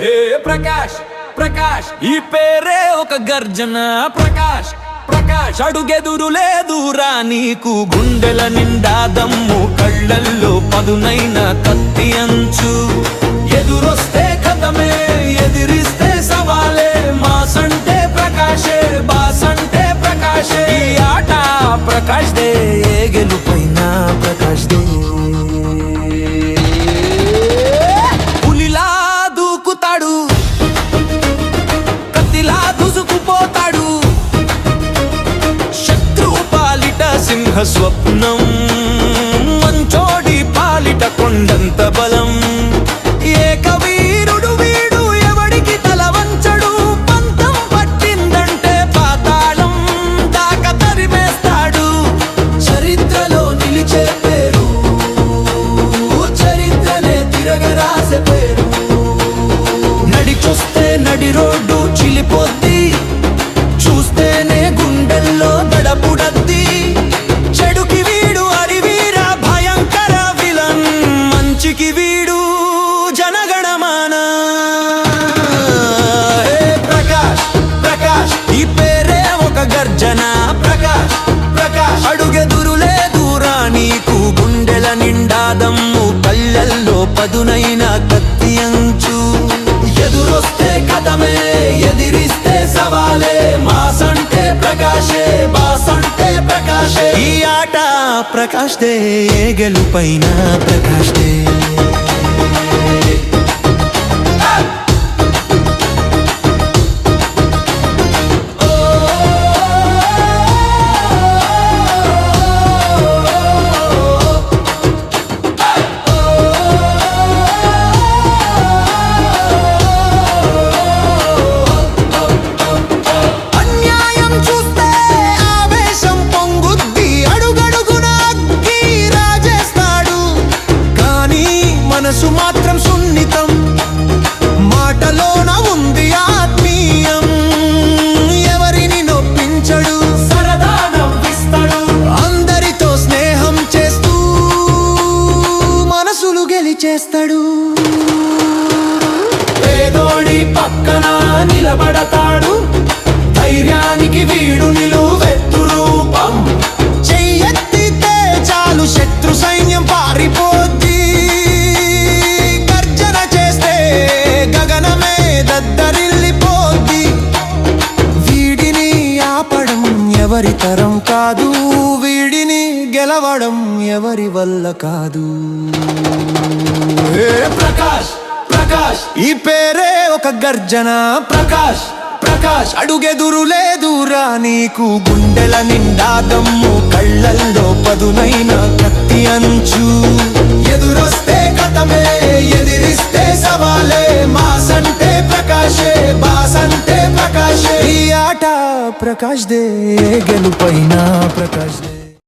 ఏ ప్రకాష్ ప్రకాష్ ఈ పేరే ఒక గర్జన ప్రకాష్ ప్రకాష్ అడుగెదురు లేదురా నీకు గుండెల నిండా దమ్ము కళ్ళల్లో పదునైన కత్తి అంచు ఎదురొస్తే కథమే ఎదిరిస్తే సవాలే మాసంటే ప్రకాశే బాసంటే ప్రకాశే ఈ ఆట ప్రకాష్ దే ఏ గెలుపైన ప్రకాష్ దే పులిలా దూకుతాడు కత్తిలా దూసుకుపోతాడు శత్రువు పాలిట సింహ స్వప్నం మంచోడి పాలిట కొండంత బలం ఏక వీరుడు వీడు ఎవడికి తల వంచడు పంతం పట్టిందంటే పాతాళం దాకా తరిమేస్తాడు చరిత్రలో నిలిచే పేరు చరిత్రనే తిరగరాసే పేరు నడిచొస్తే నడి రోడ్డు చిలిపోద్ది చూస్తేనే గుండెల్లో దడపుడద్ది చెడుకి వీడు అరివీర భయంకర విలన్ మంచికి వీడు జనగణమాన ప్రకాష్ ప్రకాష్ ఈ పేరే ఒక గర్జన ప్రకాష్ ప్రకాష్ అడుగెదురు లేదురా నీకు గుండెల నిండా దమ్ము కళ్ళల్లో పదునైన కత్తి అంచు ఎదురొస్తే కథమే ఎదిరిస్తే సవాలే మాసంటే ప్రకాశే బాసంటే ప్రకాశే ఈ ఆట ప్రకాష్ దే గెలుపైన ప్రకాష్ దే మనసు మాత్రం సున్నితం మాటలోన ఉంది ఆత్మీయం ఎవరిని నొప్పించడు సరదా నవ్విస్తాడు అందరితో స్నేహం చేస్తూ మనసులు గెలిచేస్తాడు పేదోడి పక్కన నిలబడతాడు ధైర్యానికి వీడు నిలువెత్తు రూపం చెయ్యెత్తితే చాలు శత్రు సైన్యం పారిపోద్ది ఎవరి తరం కాదు వీడిని గెలవడం ఎవరి వల్ల కాదు ప్రకాష్ ప్రకాష్ ఈ పేరే ఒక గర్జన ప్రకాష్ ప్రకాష్ అడుగెదురు లేదురా నీకు గుండెల నిండా దమ్ము కళ్ళల్లో పదునైన కత్తి అంచు ఎదురొస్తే కథమే ఎదిరిస్తే సవాలే మాసంటే ప్రకాశే బాసంటే ప్రకాశే ఈ ఆట ప్రకాష్ దే గెలుపైన ప్రకాష్ దే